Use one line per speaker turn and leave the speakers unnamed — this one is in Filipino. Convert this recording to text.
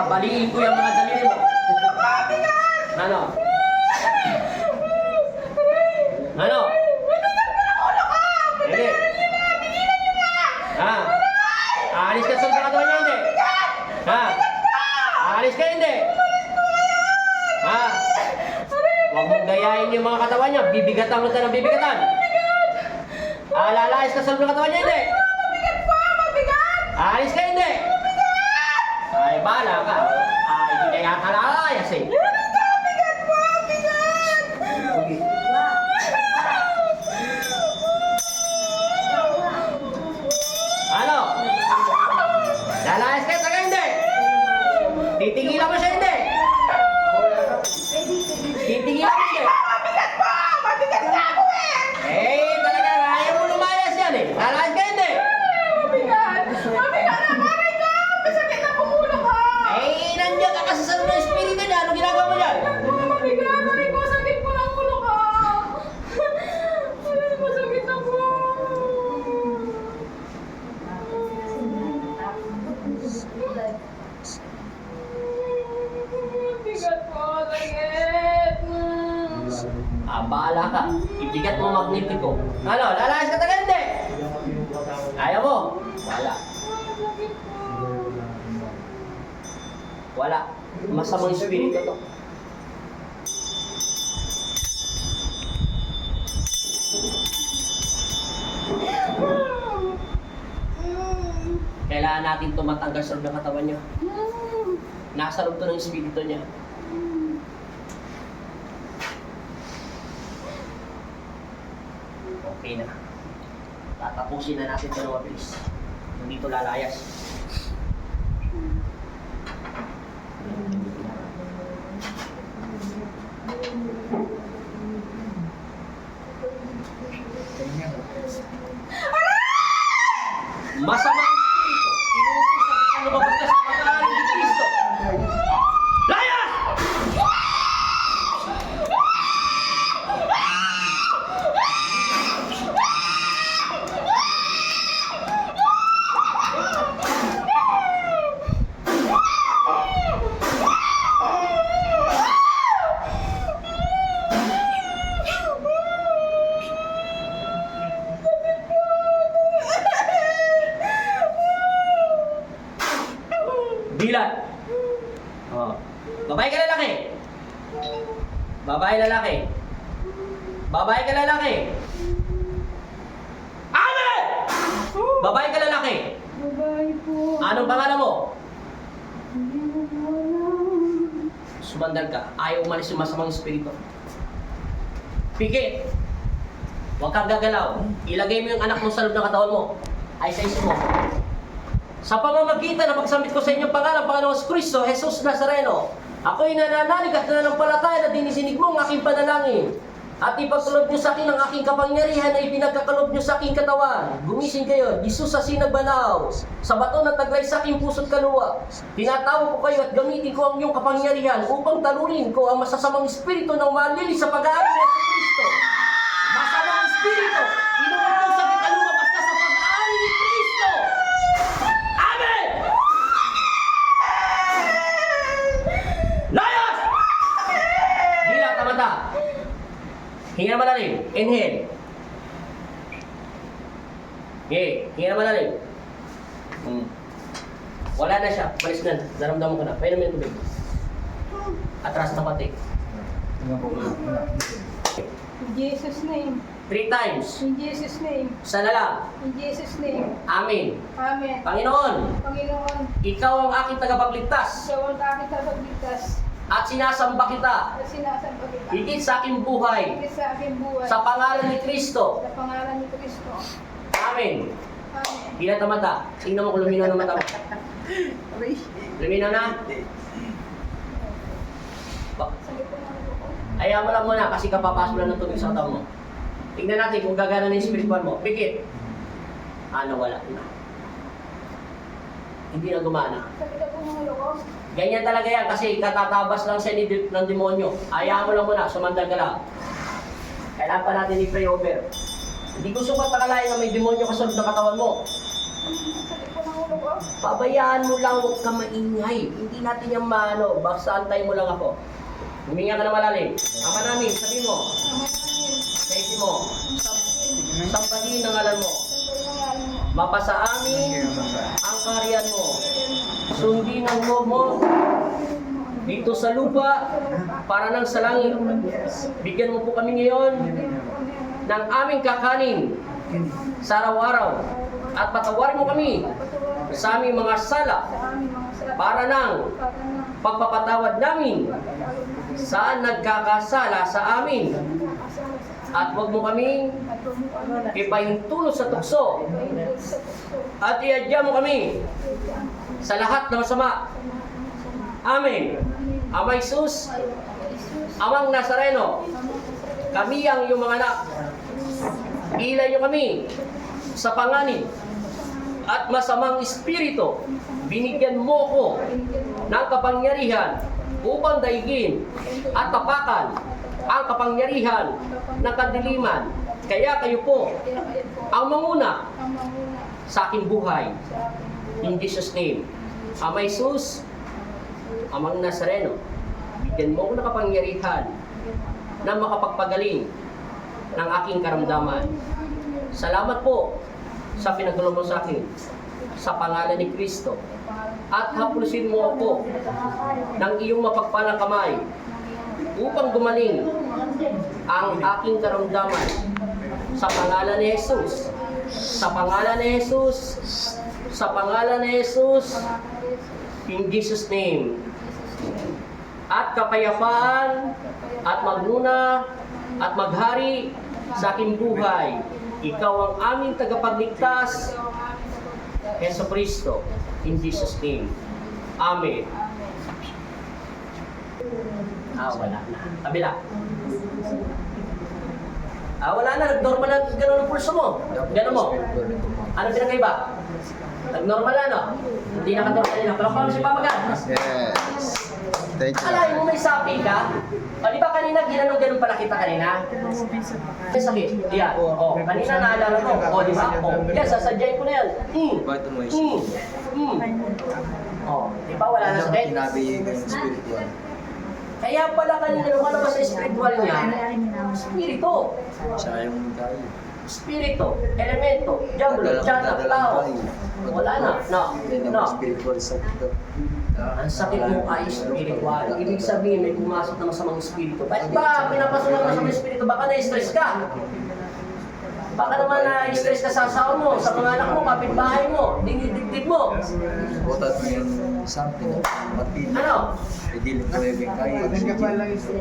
Babaliin ko yung mga daliri mo. Ano? Ano? Hindi. Ha? Aalis ka sa katawan niya, hindi? Ha? Aalis ka, hindi? Ha? Huwag mong gayahin yung mga katawan niya. Bibigatan mo tayo ng bibigatan. Lalayas ka sa katawan niya, hindi? Aalis ka, hindi? Ay, bahala ka. Hindi na yata lalayas eh. Ano? Lalayas ka, saka hindi? Titigilan mo siya, hindi? Titigilan mo, hindi? Eh, talaga, ayaw mo lumayas yan eh. Lalayas ka, hindi? Eh, nandiyan ka kasi sa loob ng espiritu niya. Ano ginagawa mo dyan? Bahala ka. Ibigat mo magnetiko. Ano, lalayas ka talaga, hindi? Ayaw mo? Wala. Wala. Masamang espiritu to. Kailangan natin ito matanggal sa loob ng katawan niya. Nasa loob to ng espiritu niya. Okay na. Tatapusin na natin ito ng mabilis. Hindi ito lalayas. Masamang espiritu. Inuutos sa kitang lumabas ka sa pag-aaral ni Kristo. Layas! Bilat. Oh. Babae ka lalaki. Babae lalaki. Babae ka lalaki. Amen! Babae ka lalaki.
Babae po.
Anong pangalan mo?
Hindi mo po alam.
Sumandal ka. Ayaw umalis yung masamang espiritu. Pikit. Huwag kang gagalaw. Ilagay mo yung anak mo sa loob ng katawan mo. Ay sa isip mo. Sa pamamagitan na pagsamit ko sa inyong pangalan, Panginoong Kristo, Jesus Nazareno, ako'y nananalig at nananampalataya na dinisinig mo ang aking panalangin. At ipagkalob niyo sa akin ang aking kapangyarihan na ipinagkakalob niyo sa aking katawan. Gumising kayo, Jesus sa sinagbanaw, sa bato na taglay sa aking puso't kaluluwa. Tinatawag ko kayo at gamitin ko ang iyong kapangyarihan upang talunin ko ang masasamang espiritu ng malili sa pag-aaral ni Kristo. Masamang espiritu, inuutos sa kita lumabas ka sa pag-aaral ni Kristo. Amen! Layas! Bilang ka mata. Hinga na malalim. Inhale. Okay. Hinga na malalim. Wala na siya. Balis na. Naramdaman ko na. Painom yung tubig. Atras na pati.
In Jesus' name.
3 times.
In Jesus' name.
Isa na lang.
In Jesus' name.
Amen.
Amen.
Panginoon,
Panginoon,
ikaw ang aking tagapagligtas
ikaw ang aking tagapagligtas
at sinasamba kita
at sinasamba kita.
higit sa aking buhay
Higit sa aking buhay.
sa pangalan ni Kristo.
Sa pangalan ni Kristo.
Amen.
Amen.
Bilat ang mata. Tingnan mo kung luminaw ng mata mo. Luminaw na?
Sakit po ng ulo ko.
Ayaw mo lang muna kasi kapapasok lang ng tubig sa katawan mo. Tingnan natin kung gagana na yung spiritual mo. Pikit. Ano, wala na. Hindi na gumana.
Sakit po ng ulo ko.
Ganyan talaga yan kasi katatabas lang siya ng demonyo. Ayaw mo lang muna, sumandal ka lang. Kailangan pa natin i-pray over. Hindi ko sukat nakalain na may demonyo kasunod na katawan mo.
Sakit po ng ulo ko.
Pabayaan mo lang, huwag ka maingay. Hindi natin yung maano. Basta antay mo lang ako. Huminga ka na malalim. Ama namin, sabi mo.
Ama namin.
Sa isip mo. Sampahin ang ngalan mo. Mapasa amin ang kaharian mo. Sundin ang loob mo dito sa lupa para nang sa langit. Bigyan mo po kami ngayon ng aming kakanin sa araw-araw at patawarin mo kami sa aming mga sala para nang pagpapatawad namin saan nagkakasala sa amin. At huwag mo kaming ipahintulot sa tukso at iadya mo kami sa lahat ng masama. Amen. Ama Jesus, Amang Nazareno, kami ang iyong mga anak. Ilay niyo kami sa panganib at masamang espiritu. Binigyan mo ko ng kapangyarihan upang daigin at tapakan ang kapangyarihan ng kadiliman. Kaya kayo po ang manguna sa aking buhay. In Jesus' name. Ama Jesus, Amang Nazareno, bigyan mo ko ng kapangyarihan na makapagpagaling ng aking karamdaman. Salamat po sa pinagdulong mo sa akin sa pangalan ni Kristo. At haplusin mo ako ng iyong mapagpalang kamay upang gumaling ang aking karamdaman sa pangalan ni Jesus. Sa pangalan ni Jesus. Sa pangalan ni Jesus. In Jesus' name. At kapayapaan at magnuna at maghari sa aking buhay. Ikaw ang aming tagapagligtas, Yesu Cristo. In Jesus' name. Amen. Wala na. Kabila. Wala na. Nag-normal na gano'n ang pulso mo. Gano'n mo. Ano pinagkaiba? Nag-normal na, no? Hindi nakanormal na. Palakpakan si Papa God.
Yes. Thank you.
Alay mo may sapi ka? O di ba kanina, ginanong-ganon pala kita kanina? May sakit. Yan. O, kanina naalala mo. O, di ba? O, yan, sasadyain ko na yan. O, di ba wala na sakit?
Tinabi yung spiritual.
Kaya pala kanina nung ano ba sa spiritual niya? Spirito.
Siya yung tayo.
Spirito, elemento, diablo, tiyanak, tao. Wala na. No.
Spiritual sa ito.
Ang sakit mo ay spiritual. Ibig sabihin, may pumasok na masamang espiritu. Bakit ba pinapasok na masamang espiritu? Baka na-stress ka. Baka naman na-stress ka sa asawa mo, sa mga anak mo, kapitbahay mo, dingdib mo.
Butat mo yung something.
Ano?
Hindi ko yung kaya.